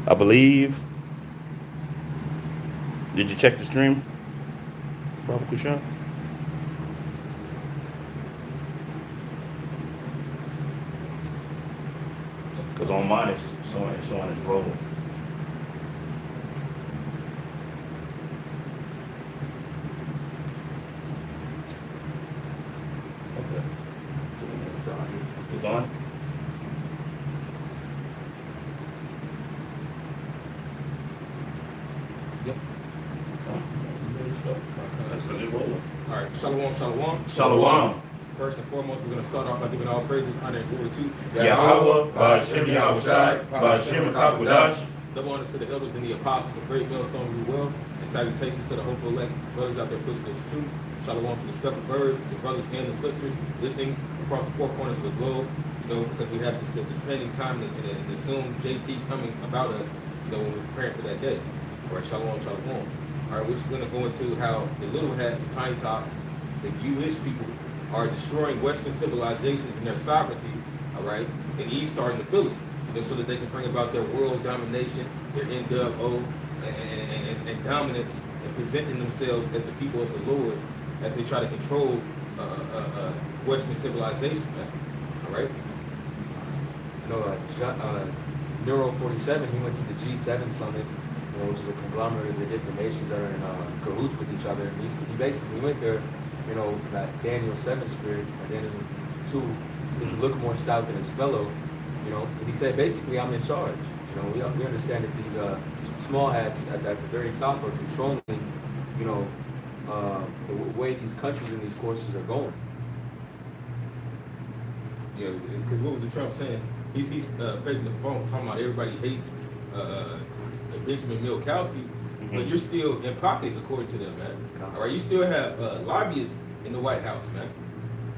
I believe. Did you check the stream, Baba Kushan? Because on mine it's showing it's rolling. Okay. It's on. Yep. That's because it's rolling. All right. Shalom, shalom. Shalom. First and foremost, we're going to start off by giving all praises, honor, and glory to Yahweh, Ba'ashem Yahushai, Ba'ashem Kakwadash. Double honors to the elders and the apostles of Great Millstone of the world, and salutations to the hopeful elect brothers out there pushing this truth. Shalom to the speckled birds, the brothers and the sisters listening across the four corners of the globe. Because we have this pending time and the soon JT coming about us. When we're preparing for that day. All right, shalom, shalom. All right, we're just going to go into how the little hats, the tiny tops, the Jewish people are destroying Western civilizations and their sovereignty. All right, and he's starting to feel it. So that they can bring about their world domination, their NWO, and dominance, and presenting themselves as the people of the Lord as they try to control Western civilization, man. All right? Neuro 47, he went to the G7 summit, which is a conglomerate of the different nations that are in cahoots with each other. And he basically went there, that Daniel 7 spirit, or Daniel 2, is a look more stout than his fellow. And he said, basically, I'm in charge. We understand that these small hats at the very top are controlling, the way these countries and these courses are going. Yeah, because what was the Trump saying? He's faking the phone, talking about everybody hates Benjamin Milkowski, but you're still in pocket according to them, man. All right, you still have lobbyists in the White House, man,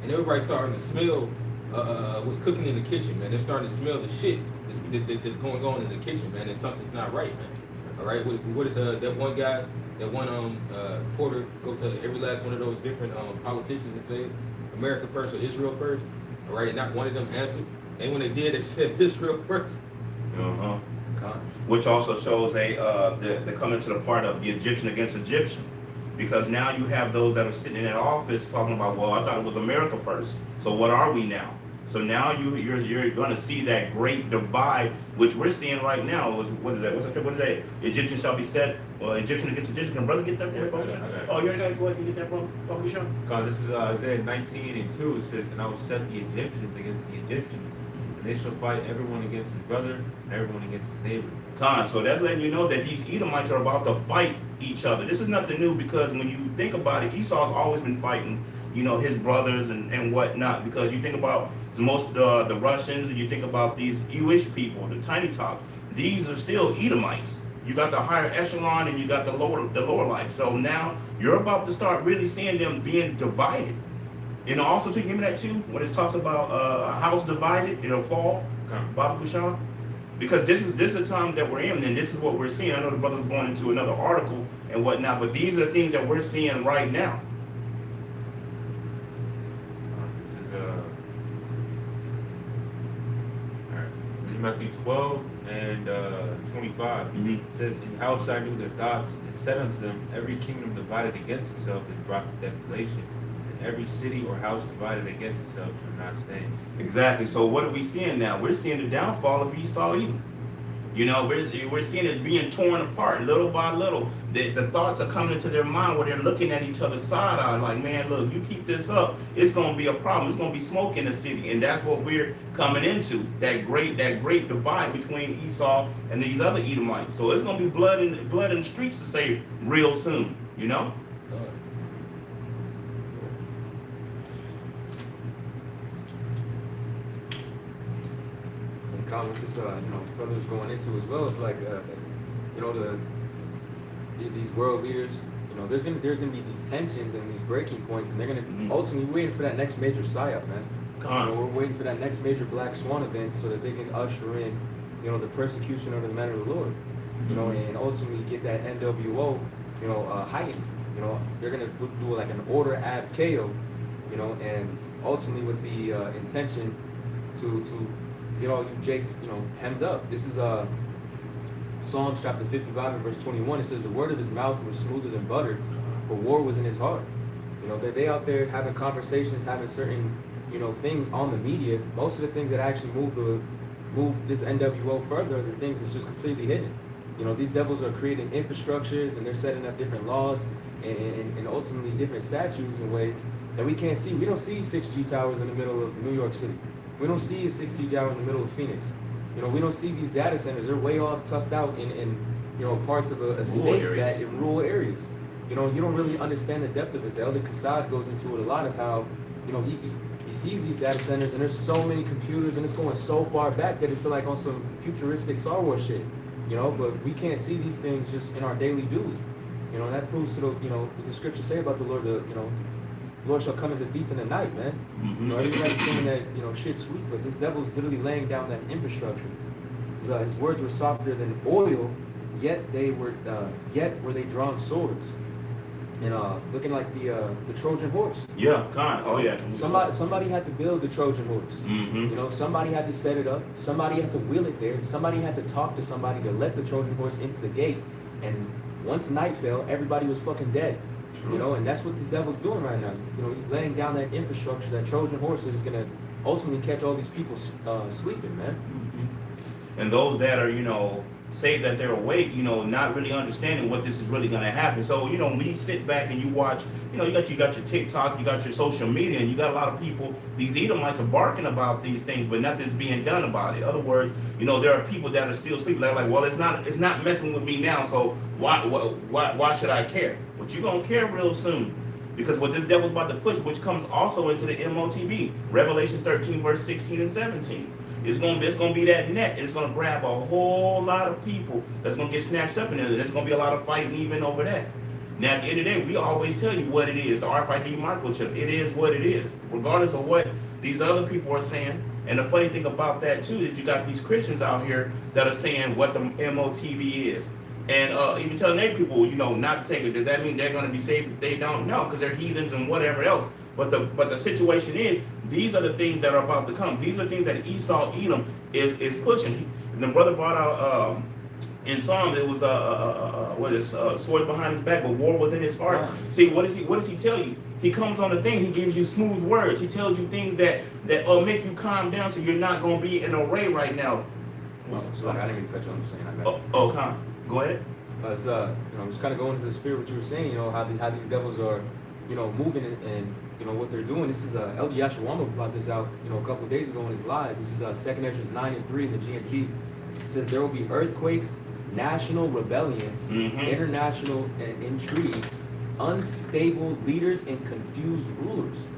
and everybody's starting to smell what's cooking in the kitchen, man. They're starting to smell the shit that's going on in the kitchen, man, and something's not right, man. All right, what did that one guy, that one Porter, go to every last one of those different politicians and say, America first or Israel first? All right, and not one of them answered. And when they did, they said Israel first. Uh-huh. Which also shows they're coming to the part of the Egyptian against Egyptian. Because now you have those that are sitting in that office talking about, well, I thought it was America first. So what are we now? So now you're going to see that great divide, which we're seeing right now. What is that? What is that? Egyptian shall be set. Well, Egyptian against Egyptian. Can brother get that for me? Oh, you already got to go ahead and get that, bro. God, this is Isaiah 19:2. It says, and I will set the Egyptians against the Egyptians, and they shall fight everyone against his brother and everyone against his neighbor. So that's letting you know that these Edomites are about to fight each other. This is nothing new, because when you think about it, Esau's always been fighting, his brothers and whatnot. Because you think about most the Russians, and you think about these Jewish people, the tiny tops. These are still Edomites. You got the higher echelon and you got the lower life. So now you're about to start really seeing them being divided. Also to give me that too, when it talks about a house divided, it'll fall. Baba Kushan. Because this is the time that we're in, and this is what we're seeing. I know the brother's going into another article and whatnot, but these are the things that we're seeing right now. This is This is Matthew 12 and 25. It says, "In house I knew their thoughts, and said unto them, every kingdom divided against itself is brought to desolation. Every city or house divided against itself shall not stand." Exactly. So what are we seeing now? We're seeing the downfall of Esau Edom. We're seeing it being torn apart little by little. The thoughts are coming into their mind where they're looking at each other's side eye like, man, look, you keep this up, it's going to be a problem. It's going to be smoke in the city. And that's what we're coming into, that great divide between Esau and these other Edomites. So it's going to be blood in the streets to say real soon, What this brothers going into as well is like these world leaders, there's gonna be these tensions and these breaking points, and they're gonna ultimately waiting for that next major psyop, man. We're waiting for that next major black swan event so that they can usher in the persecution of the men of the Lord, and ultimately get that NWO heightened. They're gonna do like an order ab KO, and ultimately with the intention to get all you Jakes, hemmed up. This is Psalms chapter 55 and verse 21, it says the word of his mouth was smoother than butter, but war was in his heart. You know, they out there having conversations, having certain, you know, things on the media. Most of the things that actually move this NWO further are the things that's just completely hidden. You know, these devils are creating infrastructures and they're setting up different laws and ultimately different statutes in ways that we can't see. We don't see 6G towers in the middle of New York City. We don't see a 6G tower in the middle of Phoenix. You know, we don't see these data centers. They're way off, tucked out in you know, parts of a state that in rural areas. You know, you don't really understand the depth of it. The Elder Kassad goes into it a lot of how, you know, he sees these data centers and there's so many computers and it's going so far back that it's like on some futuristic Star Wars shit. You know, but we can't see these things just in our daily dues. You know, and that proves to the, you know, what the scriptures say about the Lord, you know, the Lord shall come as a thief in the night, man. You know, everybody's thinking that, you know, shit's sweet, but this devil's literally laying down that infrastructure. His words were softer than oil, yet were they drawn swords. And looking like the Trojan horse. Yeah, oh yeah. Somebody had to build the Trojan horse. You know, somebody had to set it up. Somebody had to wheel it there. Somebody had to talk to somebody to let the Trojan horse into the gate. And once night fell, everybody was fucking dead. True. You know, and that's what this devil's doing right now. You know, he's laying down that infrastructure. That Trojan horse is gonna ultimately catch all these people sleeping, man. And those that are, you know, say that they're awake, you know, not really understanding what this is really going to happen. So, you know, when you sit back and you watch, you know, you got your TikTok, you got your social media, and you got a lot of people, these Edomites are barking about these things, but nothing's being done about it. In other words, you know, there are people that are still sleeping. They're like, well, it's not messing with me now, so why should I care? But you're going to care real soon. Because what this devil's about to push, which comes also into the MOTB, Revelation 13, verse 16 and 17. It's gonna be that net. It's gonna grab a whole lot of people that's gonna get snatched up in there. There's gonna be a lot of fighting even over that. Now at the end of the day, we always tell you what it is. The RFID microchip, it is what it is, regardless of what these other people are saying. And the funny thing about that too is you got these Christians out here that are saying what the MOTB is. And even telling their people, you know, not to take it. Does that mean they're gonna be saved if they don't? No, because they're heathens and whatever else. But the situation is, these are the things that are about to come. These are things that Esau Edom is pushing. The brother brought out in Psalm, it was sword behind his back, but war was in his heart. See, what does he tell you? He comes on the thing. He gives you smooth words. He tells you things that make you calm down, so you're not going to be in a array right now. So I didn't mean to cut you on. I'm saying I got. Go ahead. You know, just kind of going into the spirit what you were saying. You know how these devils are, you know, moving and you know what they're doing. This is Elder Yasharahla brought this out, you know, a couple of days ago in his live. This is 2nd Ezra 9 and 3 in the GNT. It says there will be earthquakes, national rebellions, international intrigues, unstable leaders, and confused rulers.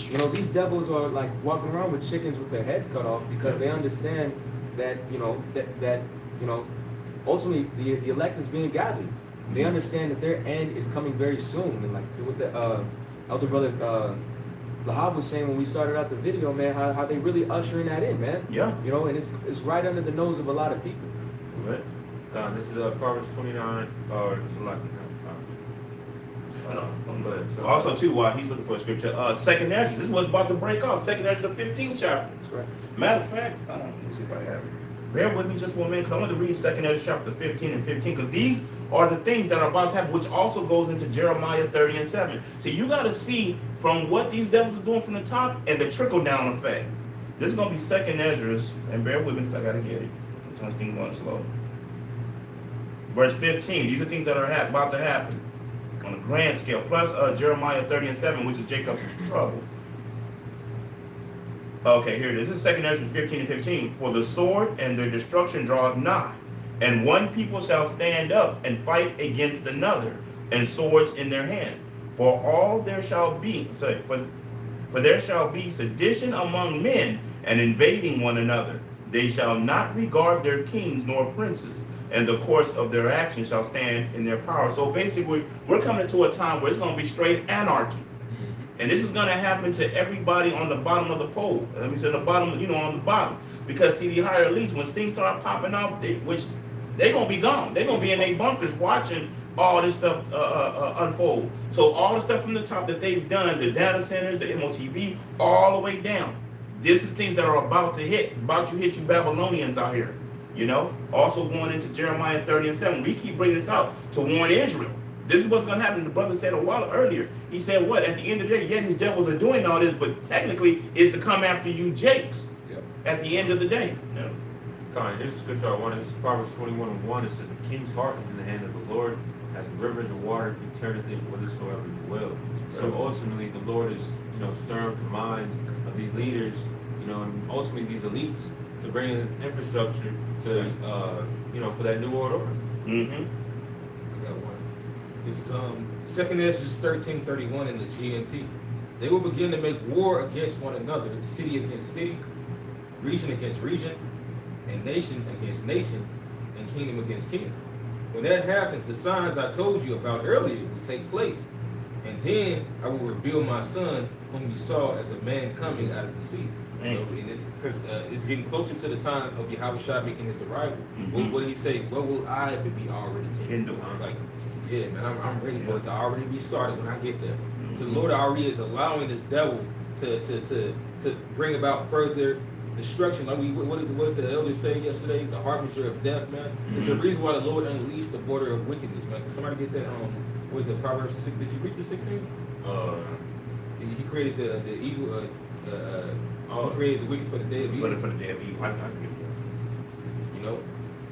You know, these devils are like walking around with chickens with their heads cut off because they understand that, you know, that you know, ultimately the elect is being gathered. They understand that their end is coming very soon. And like what the elder brother Lahab was saying when we started out the video, man, how they really ushering that in, man. Yeah. You know, and it's right under the nose of a lot of people. Right. This is Proverbs 29, or it's a lot. Also, too, while he's looking for a scripture, 2nd Ezra. This is what's about to break off. 2nd Ezra, the 15th chapter. That's right. Matter of fact, let me see if I have it. Bear with me just for a minute, because I want to read 2nd Ezra chapter 15 and 15, because these are the things that are about to happen, which also goes into Jeremiah 30 and 7. So you got to see from what these devils are doing from the top and the trickle-down effect. This is going to be 2nd Ezra, and bear with me because I got to get it. Sometimes things going slow. Verse 15, these are things that are about to happen on a grand scale, plus Jeremiah 30 and 7, which is Jacob's trouble. Okay, here it is. This is 2nd Ezra 15 and 15. For the sword and their destruction draweth nigh, and one people shall stand up and fight against another, and swords in their hand. For there shall be sedition among men, and invading one another. They shall not regard their kings nor princes, and the course of their action shall stand in their power. So basically, we're coming to a time where it's going to be straight anarchy. And this is going to happen to everybody on the bottom of the pole. Let me say the bottom, you know, on the bottom. Because see, the higher elites, when things start popping out, which they're going to be gone. They're going to be in their bunkers watching all this stuff unfold. So all the stuff from the top that they've done, the data centers, the MOTV, all the way down. This is things that are about to hit you Babylonians out here. You know, also going into Jeremiah 30:7, we keep bringing this out to warn Israel. This is what's going to happen. The brother said a while earlier. He said, what? At the end of the day, yeah, these devils are doing all this, but technically it's to come after you jakes. Yep. At the end of the day. Yeah. Here's the scripture I wanted. This is Proverbs 21:1. It says, the king's heart is in the hand of the Lord, as rivers of water, he turneth it whithersoever he will. So ultimately, the Lord is, stirring up the minds of these leaders, and ultimately these elites to bring in this infrastructure to, for that new world order. Mm-hmm. I got one. This is 2nd Ezra 13:31 in the GMT. They will begin to make war against one another, city against city, region against region, and nation against nation, and kingdom against kingdom. When that happens, the signs I told you about earlier will take place. And then I will reveal my son, whom you saw as a man coming out of the sea. Because it's getting closer to the time of Yahushua making his arrival. Mm-hmm. What did he say? What will I if it be already Kindled. Like, yeah, man, I'm ready for it to already be started when I get there. Mm-hmm. So the Lord already is allowing this devil to bring about further destruction. Like what did the elders say yesterday? The harbinger of death, man. Mm-hmm. It's a reason why the Lord unleashed the border of wickedness, man. Can somebody get that? What is it? Proverbs 6. Did you read the 16? He created the evil. He created the wicked for the day of evil. For the day of evil. You know,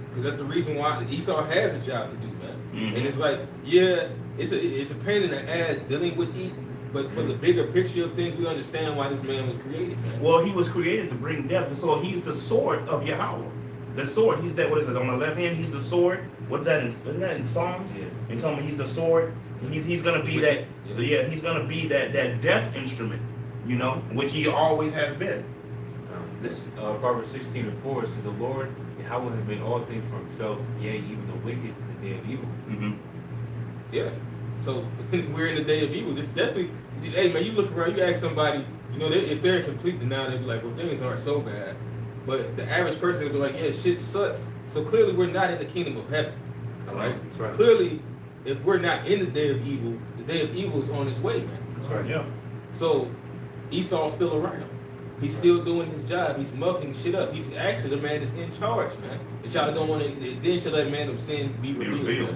because that's the reason why Esau has a job to do, man. Mm-hmm. And it's like, yeah, it's a pain in the ass dealing with it. But for the bigger picture of things, we understand why this man was created, man. Well, he was created to bring death, and so he's the sword of Yahweh. The sword. He's that. What is it on the left hand? He's the sword. What's that isn't that in Psalms? Yeah. And tell me he's the sword. He's gonna be that. Yeah, he's gonna be that death instrument. Which he always has been. This Proverbs 16:4 says, the Lord Yahweh has made all things for himself, yea, even the wicked in the day of evil. Mm-hmm. Yeah. So we're in the day of evil. This definitely. Hey man, you look around, you ask somebody, if they're in complete denial, they'll be like, well, things aren't so bad. But the average person will be like, yeah, shit sucks. So clearly we're not in the kingdom of heaven. All right? That's right. Clearly, if we're not in the day of evil, the day of evil is on its way, man. That's right. Yeah. So Esau's still around. He's still doing his job. He's mucking shit up. He's actually the man that's in charge, man. And y'all don't want to. Then should that man of sin be revealed?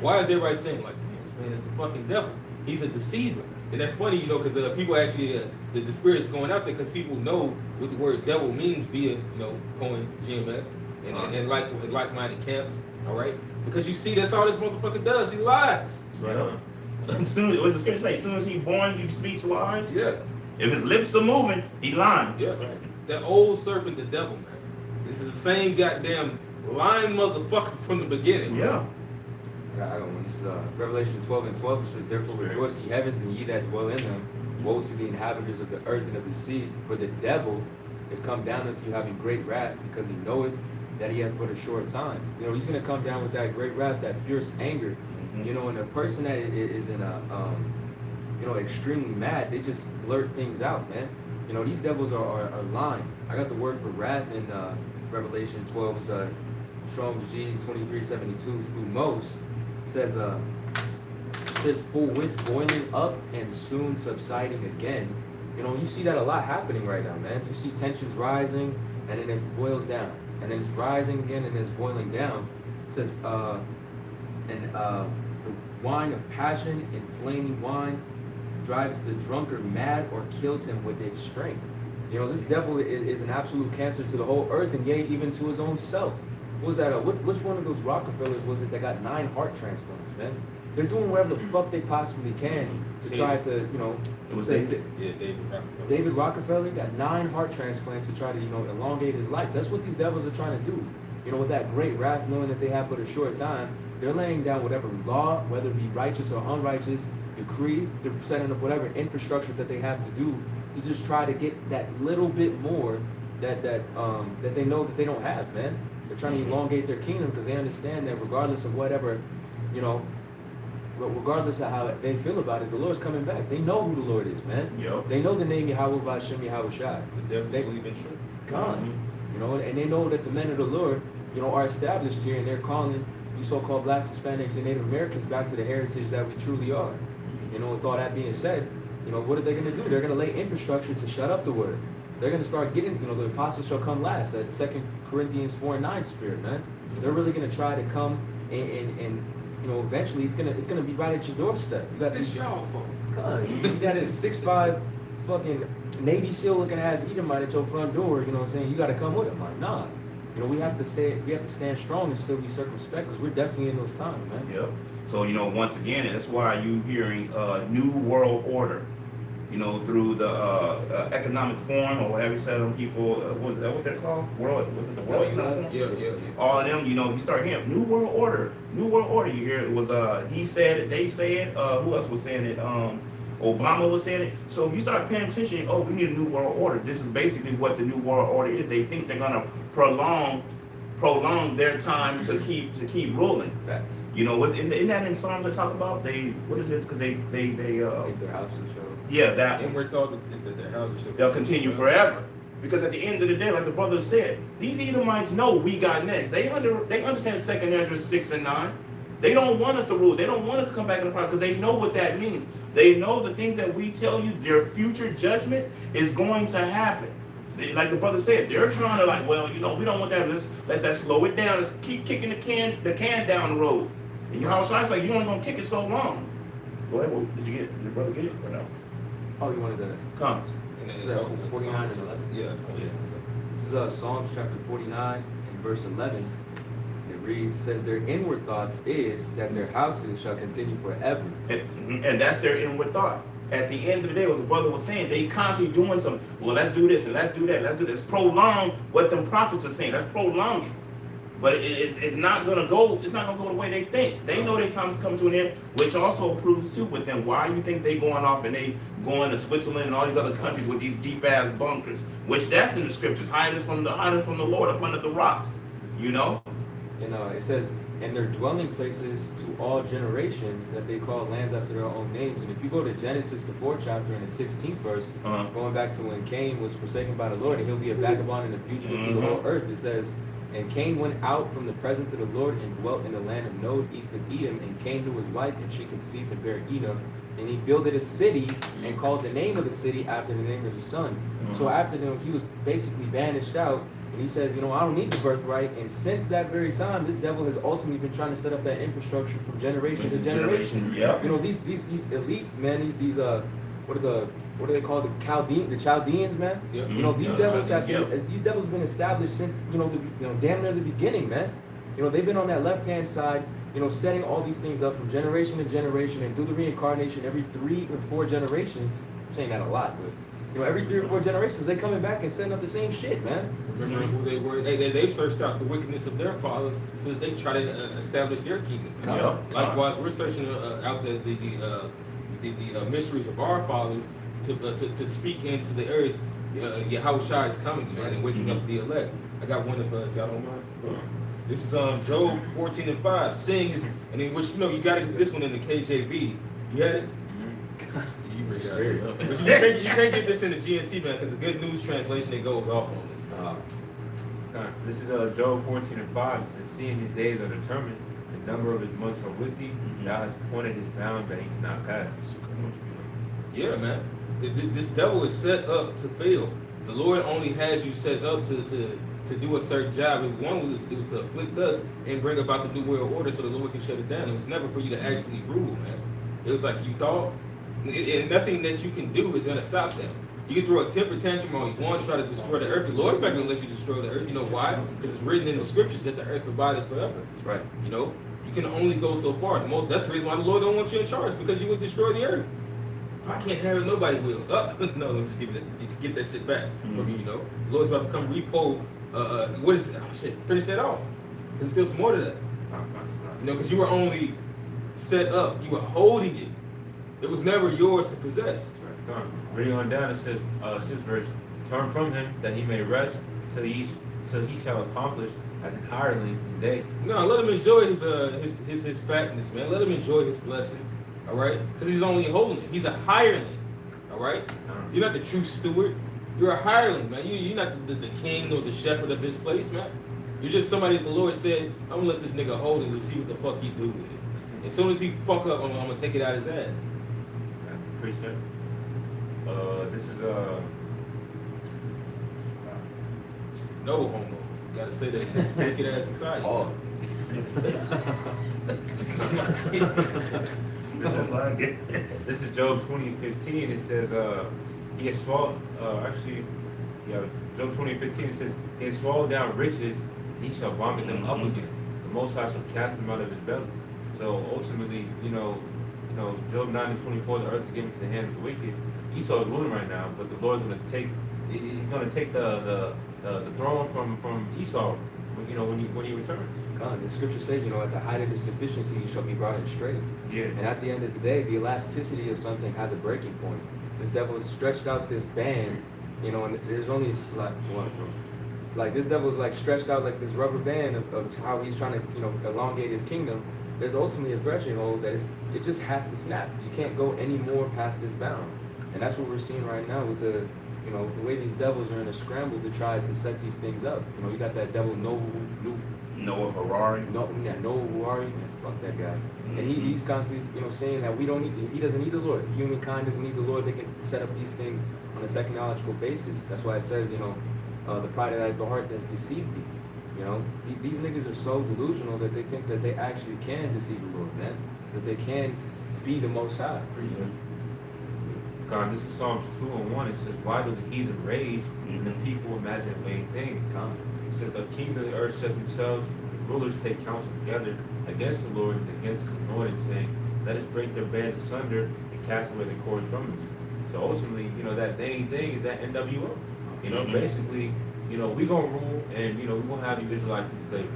Why is everybody saying like, damn, this man is the fucking devil? He's a deceiver. And that's funny, because people actually, the spirit's going out there because people know what the word devil means via, Cohen, GMS, and like-minded camps, all right? Because you see, that's all this motherfucker does. He lies. That's right. As soon as, what does the scripture say? As soon as he's born, he speaks lies. Yeah. If his lips are moving, he lying. Yeah, right. That old serpent, the devil, man. This is the same goddamn lying motherfucker from the beginning. Yeah. I got one. This is Revelation 12:12. It says, therefore rejoice ye heavens and ye that dwell in them. Woe to the inhabitants of the earth and of the sea. For the devil is come down unto you having great wrath, because he knoweth that he hath but a short time. He's going to come down with that great wrath, that fierce anger. Mm-hmm. And a person that is in a, extremely mad, they just blurt things out, man. These devils are lying. I got the word for wrath in Revelation 12. It's Strong's G 2372 through most. It says full with boiling up and soon subsiding again. You see that a lot happening right now, man. You see tensions rising and then it boils down, and then it's rising again and then it's boiling down. It says the wine of passion, inflaming wine, drives the drunkard mad or kills him with its strength. This devil is an absolute cancer to the whole earth, and yea, even to his own self. What was that? Which one of those Rockefellers was it that got 9 heart transplants, man? They're doing whatever the fuck they possibly can to try to, It was David Rockefeller. David Rockefeller got 9 heart transplants to try to, elongate his life. That's what these devils are trying to do. With that great wrath, knowing that they have but a short time, they're laying down whatever law, whether it be righteous or unrighteous, decree, they're setting up whatever infrastructure that they have to do to just try to get that little bit more that they know that they don't have, man. They're trying to elongate their kingdom because they understand that regardless of whatever, regardless of how they feel about it, the Lord's coming back. They know who the Lord is, man. Yep. They know the name Yahweh B'Shem Yahweh Shai. The devil believe in truth. God. And they know that the men of the Lord, are established here, and they're calling you so-called blacks, Hispanics, and Native Americans back to the heritage that we truly are. With all that being said, what are they going to do? They're going to lay infrastructure to shut up the word. they're gonna start getting, the apostles shall come last. That 2 Corinthians 4:9 spirit, man. They're really gonna try to come and eventually it's gonna be right at your doorstep. You got It's this, y'all fault. God, you got this 6'5" fucking Navy SEAL looking ass Edomite at your front door. You know what I'm saying? You got to come with him. Like, nah. We have to stand strong and still be circumspect because we're definitely in those times, man. Yep. So, once again, that's why you hearing New World Order, through the Economic Forum or whatever you said on people, was that what they're called? Was it the World Economic Forum? Yeah. All of them, you start hearing New World Order. New World Order, you hear it was, he said it, they said, who else was saying it? Obama was saying it. So if you start paying attention, we need a new world order. This is basically what the new world order is. They think they're gonna prolong their time to keep ruling. Facts. Isn't that in Psalms they talk about? What is it? Because they Take their houses show. yeah, that Inward thought is that their houses should they'll continue forever. Because at the end of the day, like the brother said, these Edomites know we got next. They understand 2 Ezra 6 and 9. They don't want us to rule. They don't want us to come back in the power because they know what that means. They know the things that we tell you, their future judgment is going to happen. Like the brother said, they're trying to we don't want that. Let's slow it down. Let's keep kicking the can down the road. And Yasharahla's like, you only gonna kick it so long. Go ahead. Well, did your brother get it or no? Oh, you wanted to Come. And Yeah, 49 and 11. Yeah. This is Psalms chapter 49 and verse 11. It reads, it says, their inward thoughts is that their houses shall continue forever. And that's their inward thought. At the end of the day, what the brother was saying, they constantly doing something. Well, let's do this and let's do that. Let's do this. Prolong what them prophets are saying. Let's prolong it. But it's not gonna go. It's not gonna go the way they think. They know their time's coming to an end, which also proves too with them. Why you think they going off and they going to Switzerland and all these other countries with these deep ass bunkers? Which that's in the scriptures. Hiding from the Lord up under the rocks. And it says, and their dwelling places to all generations that they call lands after their own names. And if you go to Genesis, the 4th chapter and the 16th verse, going back to when Cain was forsaken by the Lord, and he'll be a vagabond in the future through the whole earth, it says, and Cain went out from the presence of the Lord and dwelt in the land of Nod, east of Edom, and came to his wife, and she conceived and bare Edom. And he builded a city and called the name of the city after the name of his son. So after them, he was basically banished out. And he says, I don't need the birthright. And since that very time, this devil has ultimately been trying to set up that infrastructure from generation to generation. Yeah. These elites, man, these what do they call the Chaldeans, man? Yep. These devils have been these devils been established since damn near the beginning, man. They've been on that left hand side, setting all these things up from generation to generation, and through the reincarnation, every 3 or 4 generations. I'm saying that a lot, but every 3 or 4 generations, they coming back and setting up the same shit, man. Remember who they were. They've searched out the wickedness of their fathers so that they try to establish their kingdom. Likewise, we're searching out the mysteries of our fathers to speak into the earth. Yahushua is coming, man, and waking up the elect. I got one if y'all don't mind. This is Job 14 and 5. Sing is, and in which you gotta get this one in the KJV. You had it? But you can't get this in the GNT, man, because the Good News translation it goes off on this. This is Job 14 and 5. It says, seeing his days are determined, the number of his months are with thee, thou hast appointed his bounds that he cannot pass. Yeah, man. This devil is set up to fail. The Lord only has you set up to do a certain job. It was to afflict us and bring about the new world order so the Lord can shut it down. It was never for you to actually rule, man. It was like you thought, and nothing that you can do is gonna stop that. You can throw a temper tantrum all you want to try to destroy the earth. The Lord's not gonna let you destroy the earth. You know why? Because it's written in the scriptures that the earth abideth forever. That's right. You can only go so far. That's the reason why the Lord don't want you in charge, because you would destroy the earth. If I can't have it, nobody will. No, let me just get that shit back from you. The Lord's about to come repo. What is it? Oh shit! Finish that off. There's still some more to that. Because you were only set up. You were holding it. It was never yours to possess. Reading on down, it says, 6th verse, turn from him that he may rest till he shall accomplish as an hireling his day. No, let him enjoy his fatness, man. Let him enjoy his blessing, all right? Because he's only holding it. He's a hireling, all right? You're not the true steward. You're a hireling, man. You're not the king or the shepherd of this place, man. You're just somebody that the Lord said, I'm gonna let this nigga hold it and see what the fuck he do with it. As soon as he fuck up, I'm gonna take it out his ass. Appreciate it. This is No homo. Gotta say that in this wicked ass society. Pause. This is like it. This is Job 20:15. It says, he has swallowed, Job 20:15, it says, he has swallowed down riches, and he shall vomit them up again. The Most High shall cast them out of his belly. So ultimately, Job 9:24, the earth is given to the hands of the wicked. Esau is ruling right now, but the Lord's going to take, he's going to take the throne from Esau, when he returns. God, the scriptures say, at the height of his sufficiency, you shall be brought in straits. Yeah. And at the end of the day, the elasticity of something has a breaking point. This devil has stretched out this band, and there's only like this devil is like stretched out like this rubber band of how he's trying to, elongate his kingdom. There's ultimately a threshold that it just has to snap. You can't go any more past this bound. And that's what we're seeing right now with the way these devils are in a scramble to try to set these things up. You got that devil Noah Harari. Noah Harari, man, fuck that guy. And he's constantly, saying that he doesn't need the Lord. Humankind doesn't need the Lord. They can set up these things on a technological basis. That's why it says, the pride of the heart has deceived me. These niggas are so delusional that they think that they actually can deceive the Lord, man. That they can be the Most High. God, this is Psalms 2:1. It says, why do the heathen rage and the people imagine vain things? God. It says, the kings of the earth set themselves, the rulers take counsel together against the Lord and against his anointed, saying, let us break their bands asunder and cast away the cords from us. So ultimately, that vain thing is that NWO. Basically, we gonna rule and, we gonna have you Israelites in slavery.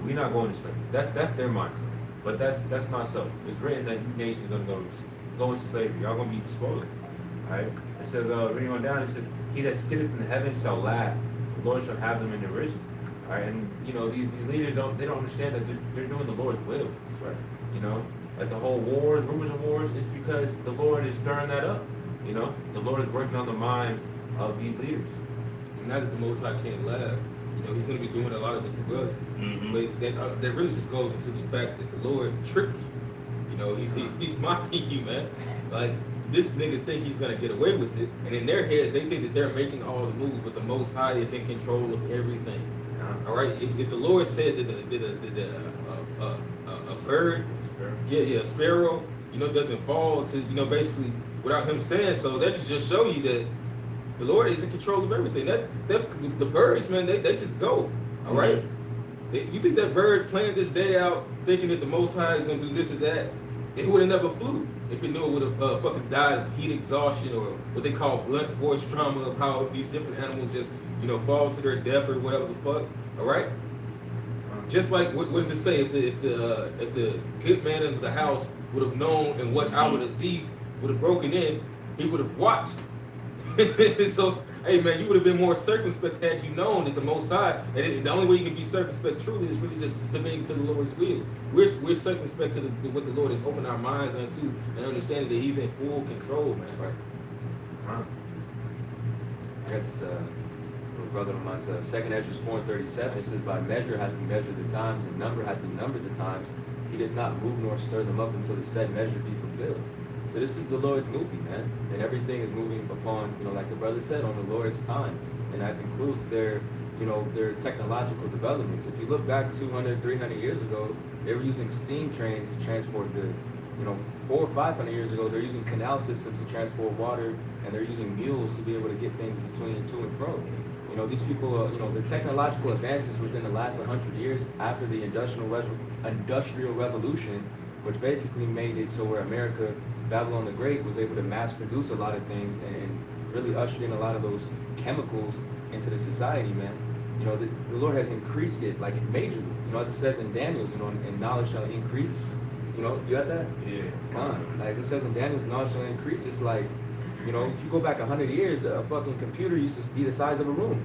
We not going to slavery. That's their mindset. But that's not so. It's written that you nations are gonna go into slavery. Y'all gonna be spoiled. Right? It says, reading on down, it says, he that sitteth in heaven shall laugh, the Lord shall have them in derision. All right? And these leaders don't understand that they're doing the Lord's will. That's right. Like the whole wars, rumors of wars, it's because the Lord is stirring that up. The Lord is working on the minds of these leaders. And not that the Most High can't laugh. He's going to be doing a lot of it through us. But that really just goes into the fact that the Lord tricked you. He's mocking you, man. Like, this nigga think he's gonna get away with it, and in their heads they think that they're making all the moves, but the Most High is in control of everything. All right, if the Lord said that a bird, a sparrow, doesn't fall to basically without him saying so, that just show you that the Lord is in control of everything. That the birds, man, they just go. All right, you think that bird planned this day out thinking that the Most High is gonna do this or that? It would have never flew if it knew it would have fucking died of heat exhaustion or what they call blunt force trauma, of how these different animals just fall to their death or whatever the fuck. All right. Just like what does it say? If the good man of the house would have known in what hour the thief would have broken in, he would have watched. So, hey man, you would have been more circumspect had you known that the Most High, and the only way you can be circumspect truly is really just submitting to the Lord's will. We're circumspect to what the Lord has opened our minds unto, and understanding that He's in full control, man. Right. I got this little brother of mine says, 2 Ezra 4:37. It says, by measure hath he measured the times, and number hath he numbered the times. He did not move nor stir them up until the said measure be fulfilled. So this is the Lord's movie, man. And everything is moving upon, like the brother said, on the Lord's time. And that includes their technological developments. If you look back 200, 300 years ago, they were using steam trains to transport goods. 400 or 500 years ago, they're using canal systems to transport water, and they're using mules to be able to get things between to and fro. These people, the technological advances within the last 100 years after the Industrial Revolution, which basically made it so where America, Babylon the Great, was able to mass produce a lot of things and really ushered in a lot of those chemicals into the society, man. The Lord has increased it like majorly. As it says in Daniel's, and knowledge shall increase. You got that? Yeah. Come on. As it says in Daniel's, knowledge shall increase. It's like, if you go back 100 years, a fucking computer used to be the size of a room.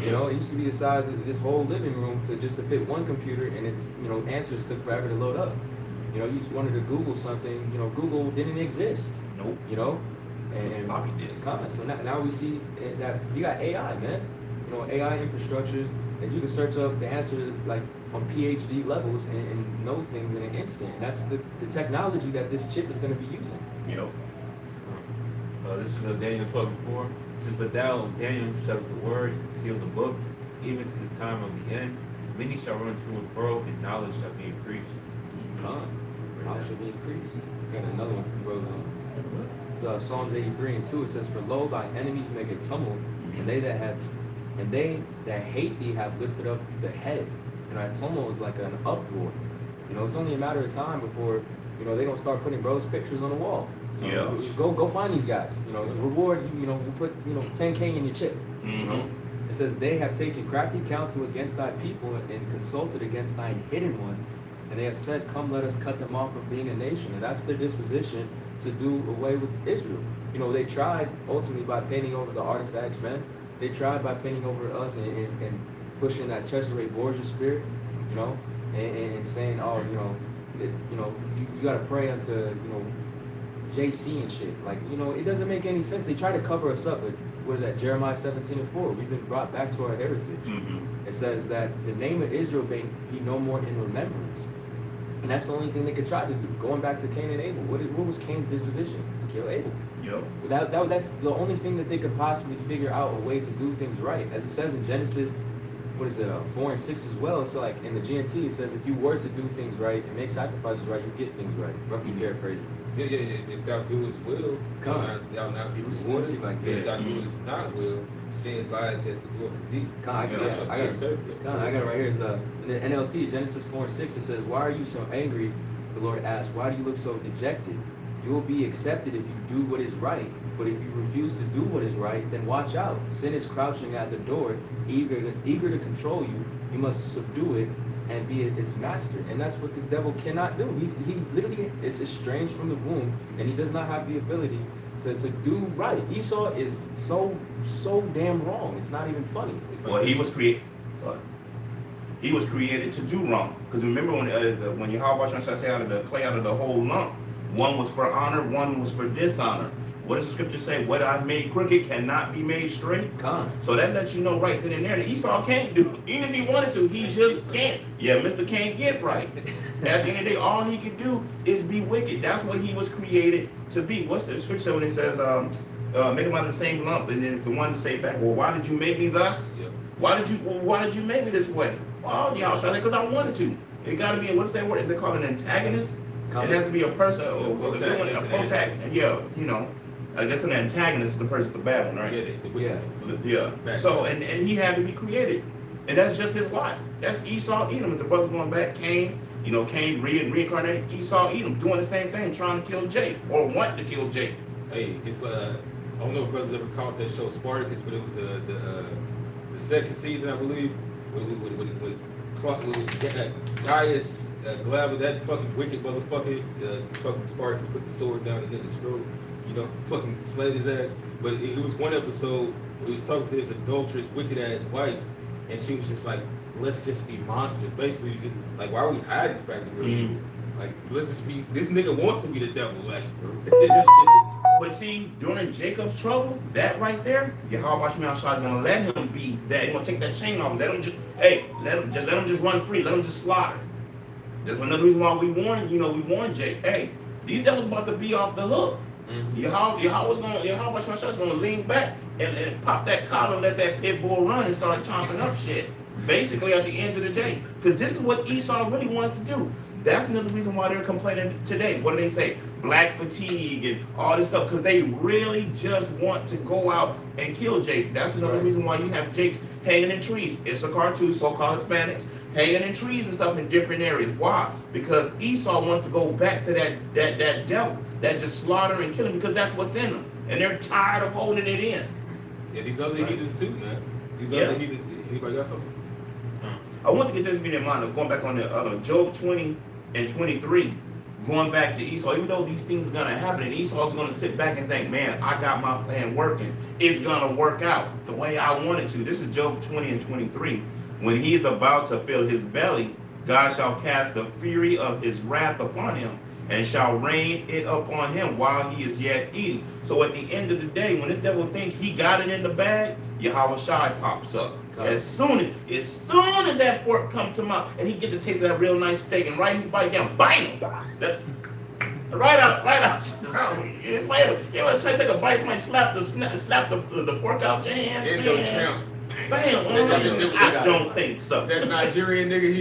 It used to be the size of this whole living room to fit one computer, and its answers took forever to load up. You wanted to Google something, Google didn't exist. Nope. And floppy disk. So now we see that you got AI, man. AI infrastructures that you can search up the answer like on PhD levels and know things in an instant. And that's the technology that this chip is going to be using. Yep. This is Daniel 12:4. It says, but thou, Daniel, shut up the words and seal the book. even to the time of the end. Many shall run to and fro, and knowledge shall be increased. Knowledge shall be increased. Got another one from Brother. It's Psalms 83:2. It says, "For lo, thy enemies make a tumult, and they that hate thee have lifted up the head." And that tumult is like an uproar. It's only a matter of time before they're gonna start putting bros pictures on the wall. Yeah. Go find these guys. It's a reward. We'll put 10K in your chip. It says, "They have taken crafty counsel against thy people and consulted against thine hidden ones. And they have said, Come, let us cut them off from being a nation." And that's their disposition to do away with Israel. They tried ultimately by painting over the artifacts, man. They tried by painting over us and pushing that Cesare Borgia spirit, and saying, oh, you got to pray unto, JC and shit. Like, it doesn't make any sense. They try to cover us up, but what is that? Jeremiah 17:4. We've been brought back to our heritage. It says that the name of Israel may be no more in remembrance. And that's the only thing they could try to do. Going back to Cain and Abel. What was Cain's disposition? To kill Abel. Yep. That's the only thing that they could possibly figure out a way to do things right. As it says in Genesis, 4 and 6 as well. It's like in the GNT, it says if you were to do things right and make sacrifices right, you get things right. Roughly paraphrasing. Yeah. If thou do his will, thou not be rewarded. Like If thou do his not will, sin lies at the door for thee. I got it right here. It's in the NLT, Genesis 4 and 6, it says, "Why are you so angry?" The Lord asked. "Why do you look so dejected? You will be accepted if you do what is right. But if you refuse to do what is right, then watch out. Sin is crouching at the door, eager to control you. You must subdue it and be its master." And that's what this devil cannot do. He literally is estranged from the womb, and he does not have the ability to do right. Esau is so damn wrong. It's not even funny. Well, he was created. He was created to do wrong. Because remember when Yahweh say out of the clay, out of the whole lump, one was for honor, one was for dishonor. What does the scripture say? What I've made crooked cannot be made straight. So that lets you know right then and there that Esau can't do. Even if he wanted to, he just can't. Yeah, Mr. can't get right. At the end of the day, all he can do is be wicked. That's what he was created to be. What's the scripture when it says, make him out of the same lump? And then if the one to say back, well, why did you make me thus? Yep. Why did you make me this way? Well, Yahshua, because I wanted to. It got to be, what's that word? Is it called an antagonist? It has to be a person, a protagonist. Yeah, I guess an antagonist is the person's the bad one, right? Yeah. So, and he had to be created. And that's just his lot. That's Esau, Edom. If the brother's going back, Cain, Cain reincarnated, Esau, Edom, doing the same thing, trying to kill Jake, or wanting to kill Jake. Hey, it's I don't know if brothers ever caught that show Spartacus, but it was the second season, I believe, with Gaius Glaber, that fucking wicked motherfucker, fucking Spartacus put the sword down and hit his throat, fucking slayed his ass. But it was one episode where he was talking to his adulterous, wicked ass wife, and she was just like, let's just be monsters. Basically, just like, why are we hiding the fact that we're evil? Like, let's just be, this nigga wants to be the devil. Like, but see, during Jacob's trouble, that right there, Yahweh Shai is gonna let him be that. He's gonna take that chain off. Let him just run free. Let him just slaughter. That's another reason why we warned Jake. Hey, these devils about to be off the hook. Yahweh Shai is gonna lean back and pop that collar and let that pit bull run and start chomping up shit. Basically, at the end of the day, because this is what Esau really wants to do. That's another reason why they're complaining today. What do they say? Black fatigue and all this stuff. Because they really just want to go out and kill Jake. That's another reason why you have Jakes hanging in trees. Issachar too, so-called Hispanics, hanging in trees and stuff in different areas. Why? Because Esau wants to go back to that devil, that just slaughter and killing, because that's what's in them. And they're tired of holding it in. Yeah, these other heathens too, man. These other heathens. Anybody got something? I want to get this video in mind of going back on the other Job 20 and 23, going back to Esau. Even though these things are going to happen, and Esau's going to sit back and think, man, I got my plan working. It's going to work out the way I want it to. This is Job 20 and 23. When he is about to fill his belly, God shall cast the fury of his wrath upon him, and shall rain it upon him while he is yet eating. So at the end of the day, when this devil thinks he got it in the bag, Yahweh Shai pops up. As soon as that fork come to mouth, and he get the taste of that real nice steak, and right he bite down, bam, right out. It's like you ever try to take a bite, somebody slap the fork out your hand. There goes champ. Bam. I don't think so. That Nigerian nigga,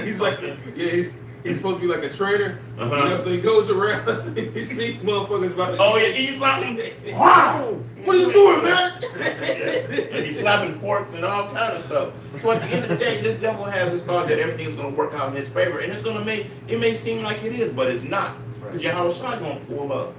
he's like, he's supposed to be like a trader, you know, so he goes around, he sees motherfuckers about to Eat something. Wow! What are you doing, man? And he's slapping forks and all kind of stuff. So at the end of the day, this devil has this thought that everything's going to work out in his favor, and it's going to it may seem like it is, but it's not. Because Yasharahla going to pull up.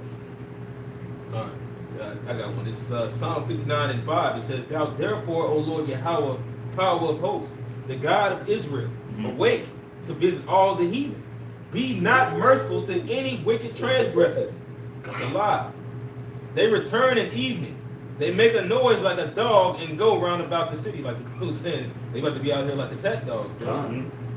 I got one. This is Psalm 59 and 5. It says, "Now therefore, O Lord Yahweh, power of hosts, the God of Israel, awake to visit all the heathen. Be not merciful to any wicked transgressors." That's a lie. "They return in evening. They make a noise like a dog and go round about the city," like the crew said. They about to be out here like attack dogs.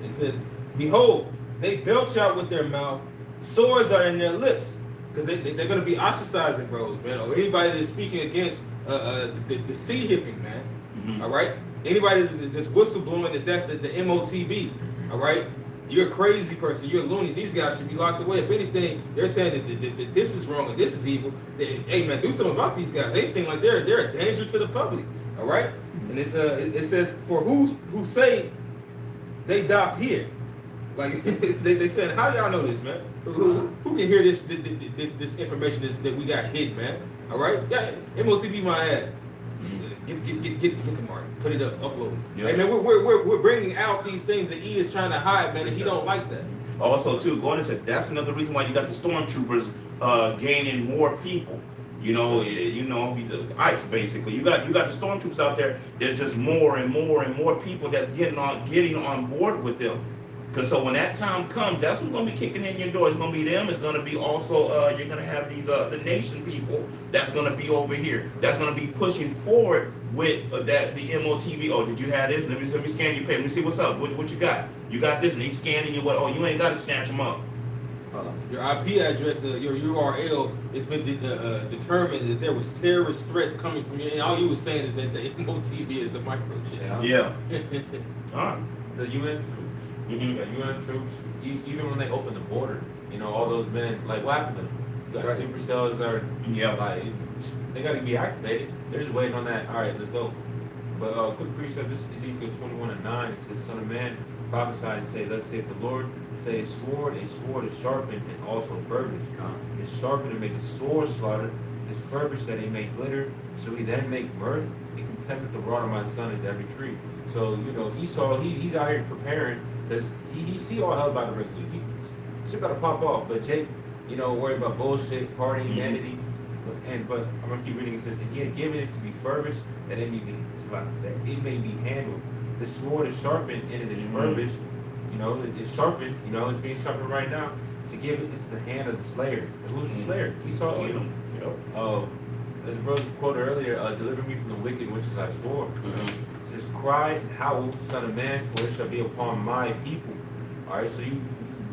It says, "Behold, they belch out with their mouth. Swords are in their lips." Because they're going to be ostracizing bros, man. Or anybody that's speaking against the sea hipping, man. All right? Anybody that's whistleblowing that's the MOTB. All right? You're a crazy person. You're a loony. These guys should be locked away. If anything, they're saying that this is wrong and this is evil. Hey, man, do something about these guys. They seem like they're a danger to the public. All right? And it says, "For who say they doth hear." Like they said, how y'all know this, man? Who can hear this information that we got hidden, man? All right, yeah, MOTB my ass. Get the mark, put it up, upload it. Hey man, we're bringing out these things that he is trying to hide, man, and he don't like that. Also, too, going into that's another reason why you got the stormtroopers gaining more people. ICE basically. You got the stormtroopers out there. There's just more and more and more people that's getting on board with them. Because so when that time comes, that's what's going to be kicking in your door. It's going to be them. It's going to be also, you're going to have these, the nation people that's going to be over here. That's going to be pushing forward with the MOTV. Oh, did you have this? Let me scan your paper. Let me see what's up. What you got? You got this, and he's scanning you. Oh, you ain't got to snatch them up. Your IP address, your URL, it's been determined that there was terrorist threats coming from you. And all you was saying is that the MOTV is the microchip. Yeah. All right. The UN troops. Yeah, UN troops, even when they open the border, all those men, like, what happened to them? You got supercells are, like, they got to be activated. They're just waiting on that. All right, let's go. But quick precept, this is Ezekiel 21:9. It says, "Son of man, prophesy and say, thus saith the Lord, say a sword is sharpened and also furbished. It's sharpened to make a sword slaughter, it's furbished that he may glitter, so he then make mirth, and contempt the rod of my son is every tree." So, Esau, he's out here preparing. Because he see all hell about the regular. Shit gotta pop off. But Jake, worried about bullshit, partying, vanity. But I'm gonna keep reading. It says, "And he had given it to be furbished, that it may be handled. The sword is sharpened and it is furbished." It's sharpened. It's being sharpened right now to give it into the hand of the slayer. And who's the slayer? Esau, Edom. As the brother quoted earlier, "Deliver me from the wicked, which is thy sword." It says, "Cry and howl, son of man, for it shall be upon my people." All right, so you